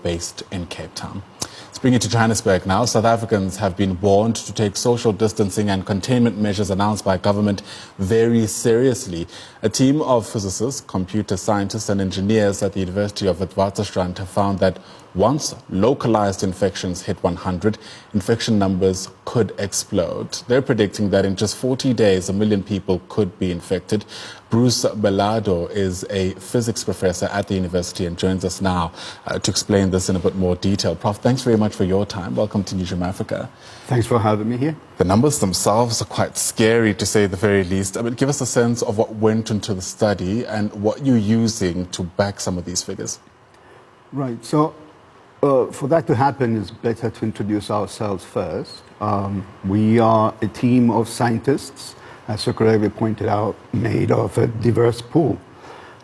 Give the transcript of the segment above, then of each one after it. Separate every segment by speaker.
Speaker 1: based in Cape Town. Let's bring it to Johannesburg now. South Africans have been warned to take social distancing and containment measures announced by government very seriously. A team of physicists, computer scientists and engineers at the University of Witwatersrand have found that once localized infections hit 100, infection numbers could explode. They're predicting that in just 40 days, 1 million people could be infected. Prof Mellado is a physics professor at the university and joins us now to explain this in a bit more detail. Prof, thanks very much for your time. Welcome to Newzroom Afrika.
Speaker 2: Thanks for having me here.
Speaker 1: The numbers themselves are quite scary, to say the very least. I mean, give us a sense of what went into the study and what you're using to back some of these figures.
Speaker 2: Right. So for that to happen, it's better to introduce ourselves first. We are a team of scientists, as so correctly pointed out, made of a diverse pool,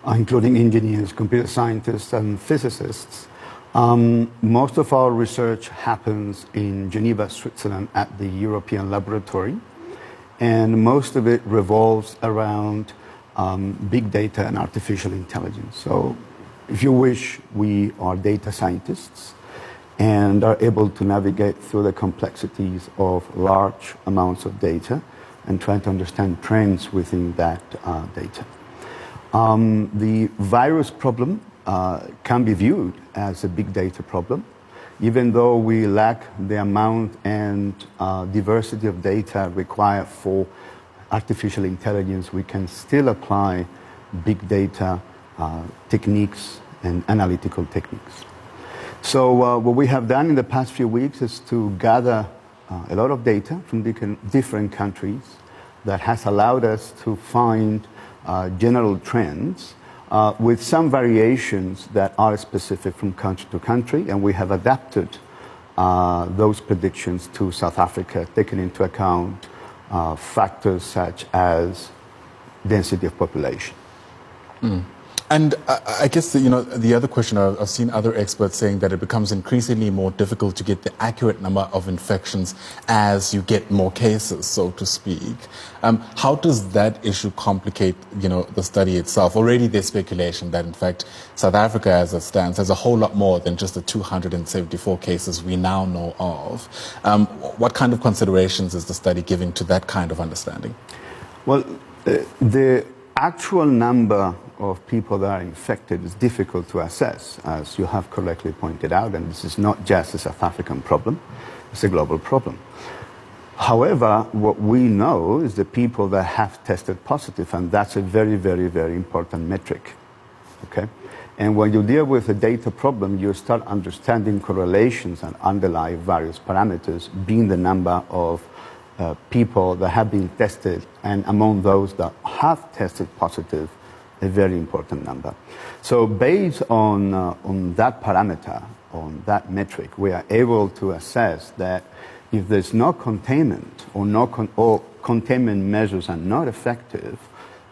Speaker 2: including engineers, computer scientists, and physicists. Most of our research happens in Geneva, Switzerland, at the European Laboratory, and most of it revolves around big data and artificial intelligence. So, if you wish, we are data scientists and are able to navigate through the complexities of large amounts of data and try to understand trends within that data. The virus problem can be viewed as a big data problem. Even though we lack the amount and diversity of data required for artificial intelligence, we can still apply big data techniques and analytical techniques. So what we have done in the past few weeks is to gather a lot of data from different countries that has allowed us to find general trends with some variations that are specific from country to country, and we have adapted those predictions to South Africa, taking into account factors such as density of population.
Speaker 1: And I guess the other question, I've seen other experts saying that it becomes increasingly more difficult to get the accurate number of infections as you get more cases, so to speak. How does that issue complicate, the study itself? Already there's speculation that, in fact, South Africa, as it stands, has a whole lot more than just the 274 cases we now know of. What kind of considerations is the study giving to that kind of understanding?
Speaker 2: Well, the actual number of people that are infected is difficult to assess, as you have correctly pointed out, and this is not just a South African problem, it's a global problem. However, what we know is the people that have tested positive, and that's a very, very, very important metric, okay? And when you deal with a data problem, you start understanding correlations and underlie various parameters, being the number of people that have been tested, and among those that have tested positive, a very important number. So based on that parameter, on that metric, we are able to assess that if there's no containment or containment measures are not effective,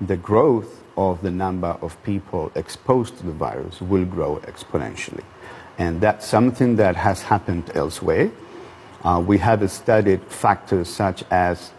Speaker 2: the growth of the number of people exposed to the virus will grow exponentially. And that's something that has happened elsewhere. We have studied factors such as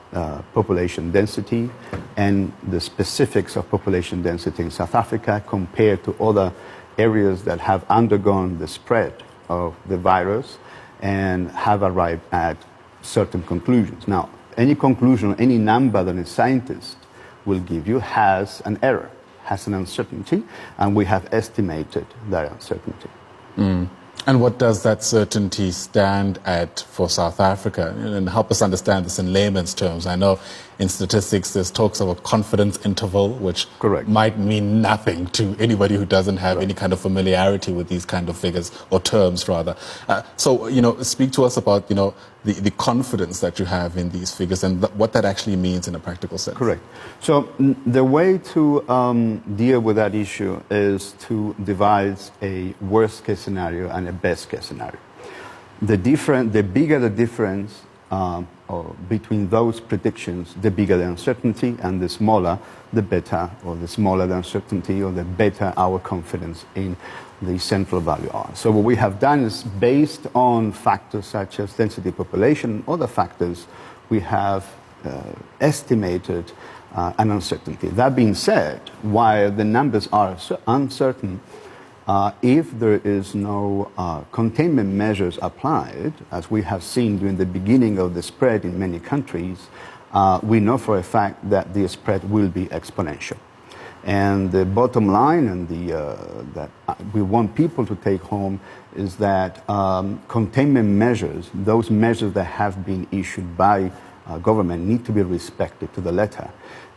Speaker 2: population density and the specifics of population density in South Africa compared to other areas that have undergone the spread of the virus and have arrived at certain conclusions. Now, any conclusion, any number that a scientist will give you has an error, has an uncertainty, and we have estimated that uncertainty.
Speaker 1: And what does that certainty stand at for South Africa? And help us understand this in layman's terms. I know in statistics there's talks of a confidence interval, which might mean nothing to anybody who doesn't have any kind of familiarity with these kind of figures, or terms rather. So, speak to us about, the confidence that you have in these figures and what that actually means in a practical sense.
Speaker 2: Correct. So the way to deal with that issue is to devise a worst case scenario and a best case scenario. The bigger the difference between those predictions, the bigger the uncertainty, and the smaller the better, or the smaller the uncertainty, or the better our confidence in the central value are. So what we have done is, based on factors such as density of population and other factors, we have estimated an uncertainty. That being said, while the numbers are uncertain, if there is no containment measures applied, as we have seen during the beginning of the spread in many countries, we know for a fact that the spread will be exponential. And the bottom line and that we want people to take home is that containment measures, those measures that have been issued by government, need to be respected to the letter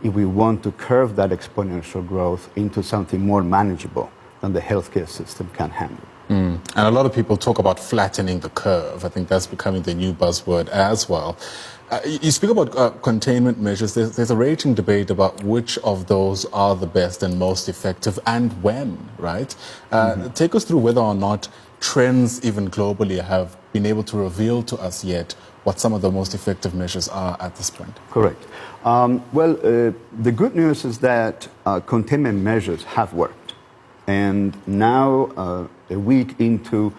Speaker 2: if we want to curb that exponential growth into something more manageable than the healthcare system can handle.
Speaker 1: And a lot of people talk about flattening the curve. I think that's becoming the new buzzword as well. You speak about containment measures. There's a raging debate about which of those are the best and most effective and when, right? Take us through whether or not trends, even globally, have been able to reveal to us yet what some of the most effective measures are at this point.
Speaker 2: Correct. The good news is that containment measures have worked. And now, a week into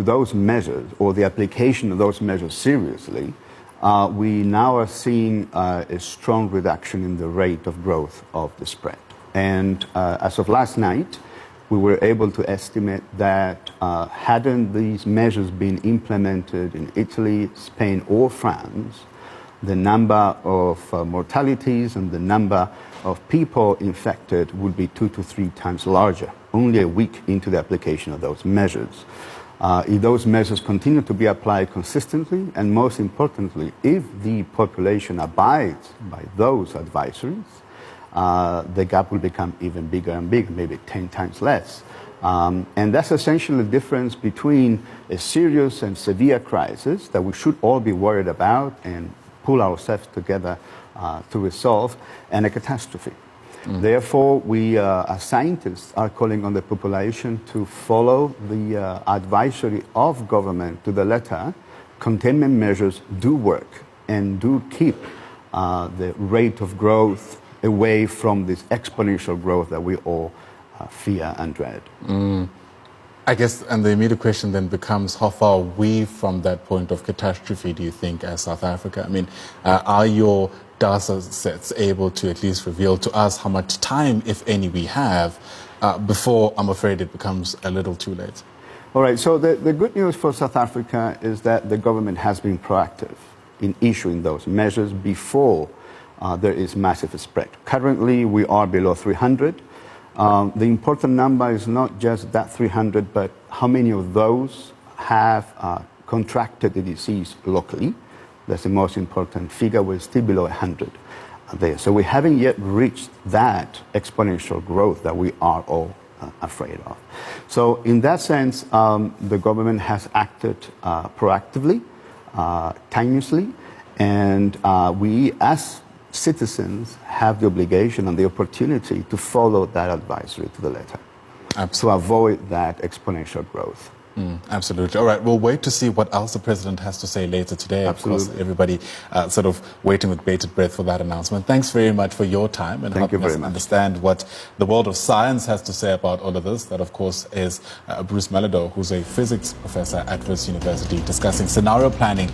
Speaker 2: those measures, or the application of those measures seriously, we now are seeing a strong reduction in the rate of growth of the spread. And as of last night, we were able to estimate that hadn't these measures been implemented in Italy, Spain, or France, the number of mortalities and the number of people infected would be 2 to 3 times larger, only a week into the application of those measures. If those measures continue to be applied consistently, and most importantly, if the population abides by those advisories, the gap will become even bigger and bigger, maybe 10 times less. And that's essentially the difference between a serious and severe crisis that we should all be worried about and pull ourselves together to resolve, and a catastrophe. Therefore, we as scientists are calling on the population to follow the advisory of government to the letter. Containment measures do work and do keep the rate of growth away from this exponential growth that we all fear and dread.
Speaker 1: I guess, and the immediate question then becomes, how far are we from that point of catastrophe, do you think, as South Africa? I mean, are your data sets able to at least reveal to us how much time, if any, we have before, I'm afraid, it becomes a little too late?
Speaker 2: All right, so the good news for South Africa is that the government has been proactive in issuing those measures before there is massive spread. Currently, we are below 300. The important number is not just that 300, but how many of those have contracted the disease locally. That's the most important figure. We're still below 100 there. So we haven't yet reached that exponential growth that we are all afraid of. So in that sense, the government has acted proactively, timeously, and we as citizens have the obligation and the opportunity to follow that advisory to the letter. Absolutely. To avoid that exponential growth.
Speaker 1: Absolutely. All right, we'll wait to see what else the president has to say later today.
Speaker 2: Absolutely.
Speaker 1: Of course, everybody sort of waiting with bated breath for that announcement. Thanks very much for your time and helping us understand what the world of science has to say about all of this. That, of course, is Prof Mellado, who's a physics professor at Wits University, discussing scenario planning